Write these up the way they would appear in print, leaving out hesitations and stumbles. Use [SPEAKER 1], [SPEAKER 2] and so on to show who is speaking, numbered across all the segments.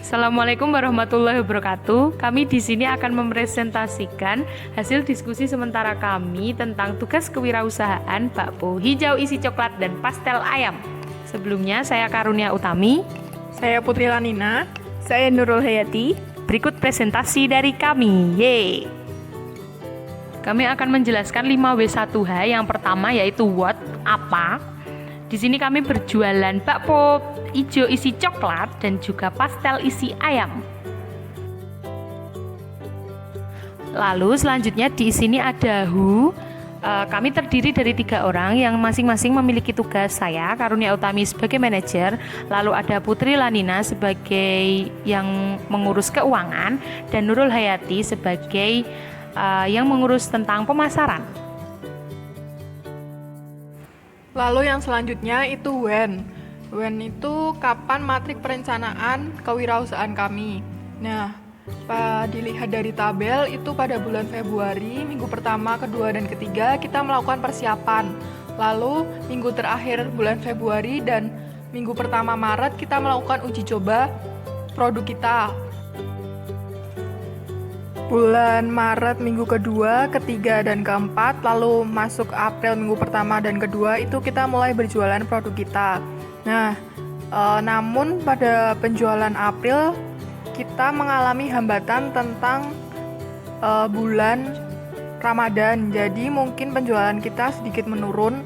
[SPEAKER 1] Assalamualaikum warahmatullahi wabarakatuh. Kami di sini akan mempresentasikan hasil diskusi sementara kami tentang tugas kewirausahaan bakpo hijau isi coklat dan pastel ayam. Sebelumnya saya Karunia Utami.
[SPEAKER 2] Saya Putri Lanina.
[SPEAKER 3] Saya Nurul Hayati.
[SPEAKER 1] Berikut presentasi dari kami. Yeay. Kami akan menjelaskan 5W1H. Yang pertama yaitu what, apa. Di sini kami berjualan bakpo hijau isi coklat dan juga pastel isi ayam. Lalu selanjutnya di sini ada who. Kami terdiri dari 3 orang yang masing-masing memiliki tugas. Saya Karunia Utami sebagai manajer, lalu ada Putri Lanina sebagai yang mengurus keuangan, dan Nurul Hayati sebagai yang mengurus tentang pemasaran.
[SPEAKER 2] Lalu yang selanjutnya itu when. When itu kapan matrik perencanaan kewirausahaan kami. Nah, dilihat dari tabel itu pada bulan Februari, minggu pertama, kedua, dan ketiga kita melakukan persiapan. Lalu minggu terakhir bulan Februari dan minggu pertama Maret kita melakukan uji coba produk kita. Bulan Maret minggu kedua, ketiga, dan keempat, lalu masuk April minggu pertama dan kedua, itu kita mulai berjualan produk kita. Nah, namun pada penjualan April, kita mengalami hambatan tentang bulan Ramadan, jadi mungkin penjualan kita sedikit menurun.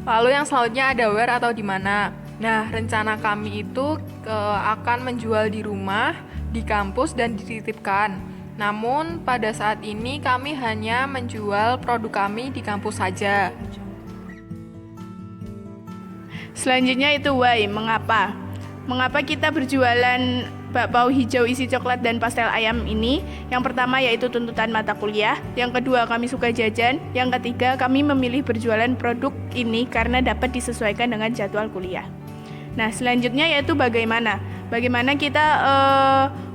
[SPEAKER 2] Lalu yang selanjutnya ada where atau di mana. Nah, rencana kami itu akan menjual di rumah, di kampus, dan dititipkan. Namun pada saat ini kami hanya menjual produk kami di kampus saja.
[SPEAKER 3] Selanjutnya itu why, mengapa. Mengapa kita berjualan bakpao hijau isi coklat dan pastel ayam ini? Yang pertama yaitu tuntutan mata kuliah, yang kedua kami suka jajan, yang ketiga kami memilih berjualan produk ini karena dapat disesuaikan dengan jadwal kuliah. Nah, selanjutnya yaitu bagaimana kita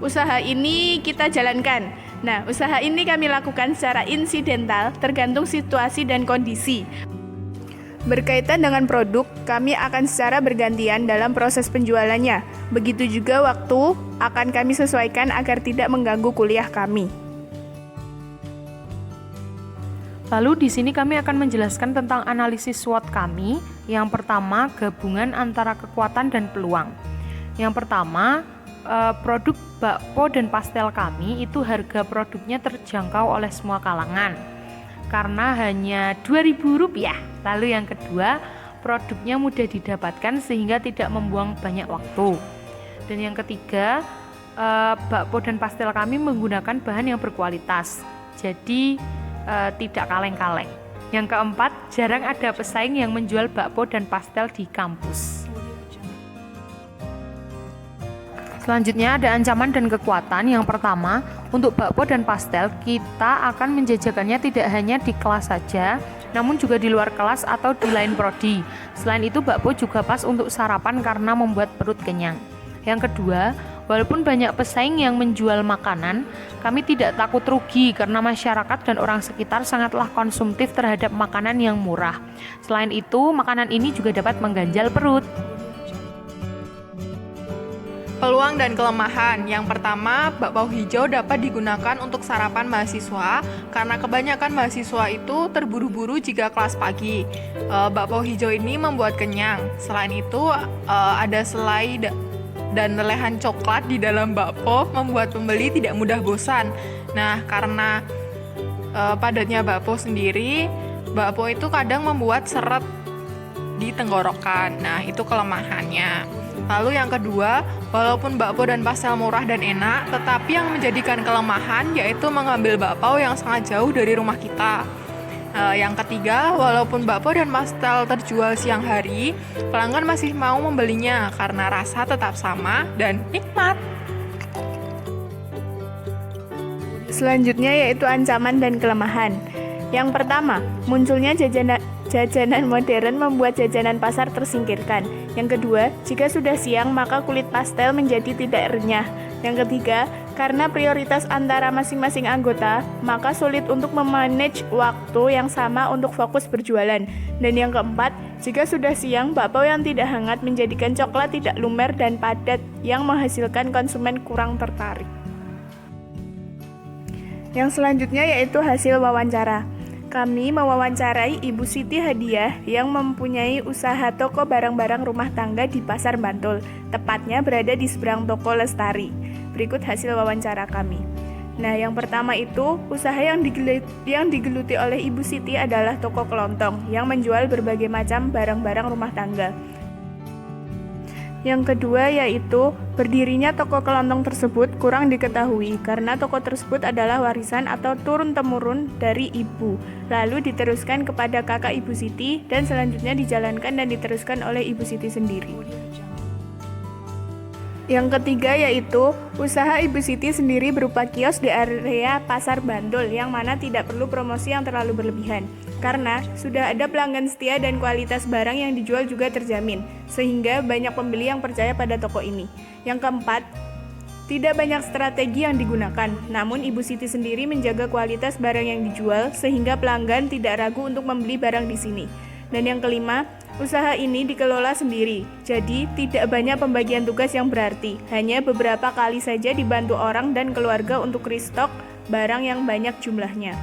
[SPEAKER 3] usaha ini kita jalankan. Nah, usaha ini kami lakukan secara insidental tergantung situasi dan kondisi. Berkaitan dengan produk, kami akan secara bergantian dalam proses penjualannya. Begitu juga waktu akan kami sesuaikan agar tidak mengganggu kuliah kami.
[SPEAKER 1] Lalu di sini kami akan menjelaskan tentang analisis SWOT kami. Yang pertama, gabungan antara kekuatan dan peluang. Yang pertama, produk bakpo dan pastel kami itu harga produknya terjangkau oleh semua kalangan karena hanya Rp2.000. Lalu yang kedua, produknya mudah didapatkan sehingga tidak membuang banyak waktu. Dan yang ketiga, bakpo dan pastel kami menggunakan bahan yang berkualitas, jadi tidak kaleng-kaleng. Yang keempat, jarang ada pesaing yang menjual bakpo dan pastel di kampus. Selanjutnya ada ancaman dan kekuatan. Yang pertama, untuk bakpo dan pastel kita akan menjajakannya tidak hanya di kelas saja, namun juga di luar kelas atau di lain prodi. Selain itu, bakpo juga pas untuk sarapan karena membuat perut kenyang. Yang kedua, walaupun banyak pesaing yang menjual makanan, kami tidak takut rugi karena masyarakat dan orang sekitar sangatlah konsumtif terhadap makanan yang murah. Selain itu, makanan ini juga dapat mengganjal perut.
[SPEAKER 2] Peluang dan kelemahan. Yang pertama, bakpao hijau dapat digunakan untuk sarapan mahasiswa karena kebanyakan mahasiswa itu terburu-buru jika kelas pagi. Bakpao hijau ini membuat kenyang. Selain itu, ada selai dan lelehan coklat di dalam bakpo membuat pembeli tidak mudah bosan. Nah, karena padatnya bakpo sendiri, bakpo itu kadang membuat seret di tenggorokan. Nah, itu kelemahannya. Lalu yang kedua, walaupun bakpo dan pastel murah dan enak, tetapi yang menjadikan kelemahan yaitu mengambil bakpao yang sangat jauh dari rumah kita. Yang ketiga, walaupun bakpo dan pastel terjual siang hari, pelanggan masih mau membelinya karena rasa tetap sama dan nikmat.
[SPEAKER 3] Selanjutnya yaitu ancaman dan kelemahan. Yang pertama, munculnya jajanan modern membuat jajanan pasar tersingkirkan. Yang kedua, jika sudah siang maka kulit pastel menjadi tidak renyah. Yang ketiga, karena prioritas antara masing-masing anggota, maka sulit untuk memanage waktu yang sama untuk fokus berjualan. Dan yang keempat, Jika sudah siang, bakpao yang tidak hangat menjadikan coklat tidak lumer dan padat yang menghasilkan konsumen kurang tertarik. Yang selanjutnya yaitu hasil wawancara. Kami mewawancarai Ibu Siti Hadiah yang mempunyai usaha toko barang-barang rumah tangga di Pasar Bantul, tepatnya berada di seberang toko Lestari. Berikut hasil wawancara kami. Nah, yang pertama itu, usaha yang digeluti oleh Ibu Siti adalah toko kelontong yang menjual berbagai macam barang-barang rumah tangga. Yang kedua yaitu, berdirinya toko kelontong tersebut kurang diketahui karena toko tersebut adalah warisan atau turun-temurun dari ibu, lalu diteruskan kepada kakak Ibu Siti dan selanjutnya dijalankan dan diteruskan oleh Ibu Siti sendiri. Yang ketiga yaitu, usaha Ibu Siti sendiri berupa kios di area Pasar Bantul yang mana tidak perlu promosi yang terlalu berlebihan karena sudah ada pelanggan setia dan kualitas barang yang dijual juga terjamin, sehingga banyak pembeli yang percaya pada toko ini. Yang keempat, tidak banyak strategi yang digunakan, namun Ibu Siti sendiri menjaga kualitas barang yang dijual sehingga pelanggan tidak ragu untuk membeli barang di sini. Dan yang kelima, usaha ini dikelola sendiri, jadi tidak banyak pembagian tugas yang berarti, hanya beberapa kali saja dibantu orang dan keluarga untuk restock barang yang banyak jumlahnya.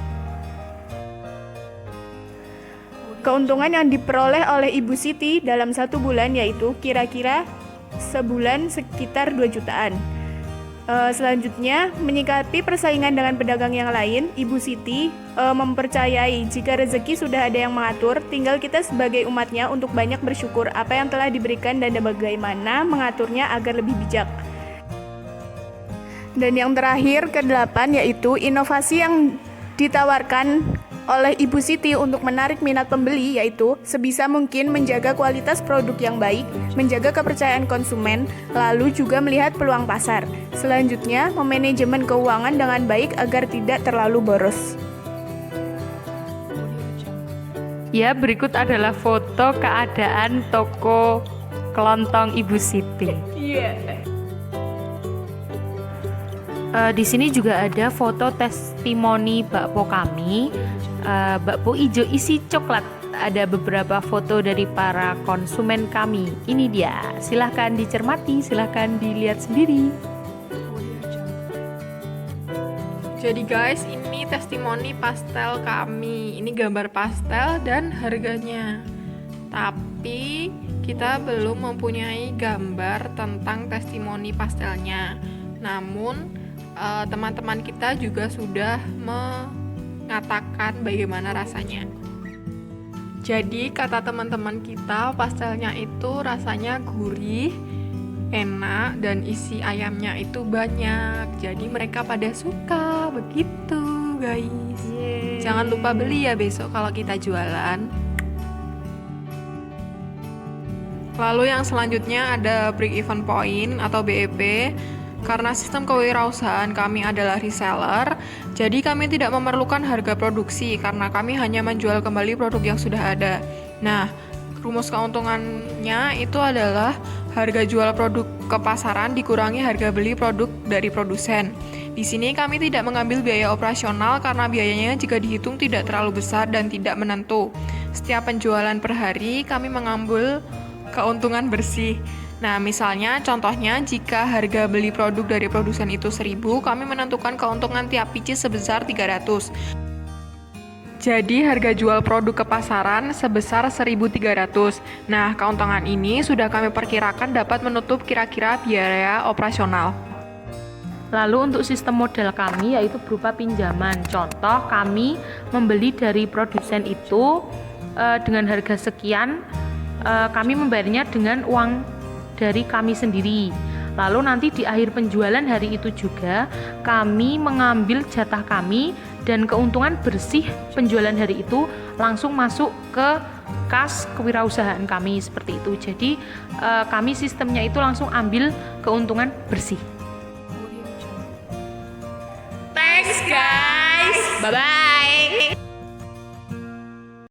[SPEAKER 3] Keuntungan yang diperoleh oleh Ibu Siti dalam 1 bulan yaitu kira-kira sebulan sekitar 2 jutaan. Selanjutnya, menyikapi persaingan dengan pedagang yang lain, Ibu Siti mempercayai jika rezeki sudah ada yang mengatur, tinggal kita sebagai umatnya untuk banyak bersyukur apa yang telah diberikan dan bagaimana mengaturnya agar lebih bijak. Dan yang terakhir, ke-8, yaitu inovasi yang ditawarkan oleh Ibu Siti untuk menarik minat pembeli yaitu sebisa mungkin menjaga kualitas produk yang baik, menjaga kepercayaan konsumen, lalu juga melihat peluang pasar. Selanjutnya, memanajemen keuangan dengan baik agar tidak terlalu boros.
[SPEAKER 1] Ya, berikut adalah foto keadaan toko kelontong Ibu Siti. Di sini juga ada foto testimoni bakpo kami, bakpo ijo isi coklat. Ada beberapa foto dari para konsumen kami. Ini dia, silahkan dicermati, silahkan dilihat sendiri.
[SPEAKER 2] Jadi guys, ini testimoni pastel kami. Ini gambar pastel dan harganya. Tapi kita belum mempunyai gambar tentang testimoni pastelnya. Namun teman-teman kita juga sudah mengatakan bagaimana rasanya. Jadi kata teman-teman kita, pastelnya itu rasanya gurih, enak, dan isi ayamnya itu banyak. Jadi mereka pada suka, begitu guys. Jangan lupa beli ya besok kalau kita jualan. Lalu yang selanjutnya ada break even point atau BEP. Karena sistem kewirausahaan kami adalah reseller, jadi kami tidak memerlukan harga produksi karena kami hanya menjual kembali produk yang sudah ada. Nah, rumus keuntungannya itu adalah harga jual produk ke pasaran dikurangi harga beli produk dari produsen. Di sini kami tidak mengambil biaya operasional karena biayanya jika dihitung tidak terlalu besar dan tidak menentu. Setiap penjualan per hari kami mengambil keuntungan bersih. Nah, misalnya contohnya jika harga beli produk dari produsen itu 1.000, kami menentukan keuntungan tiap pieces sebesar 300. Jadi harga jual produk ke pasaran sebesar 1.300. Nah, keuntungan ini sudah kami perkirakan dapat menutup kira-kira biaya operasional.
[SPEAKER 1] Lalu untuk sistem modal kami yaitu berupa pinjaman. Contoh, kami membeli dari produsen itu dengan harga sekian, kami membayarnya dengan uang dari kami sendiri. Lalu nanti di akhir penjualan hari itu juga kami mengambil jatah kami dan keuntungan bersih penjualan hari itu langsung masuk ke kas kewirausahaan kami seperti itu. Jadi kami sistemnya itu langsung ambil keuntungan bersih.
[SPEAKER 3] Thanks guys. Bye bye.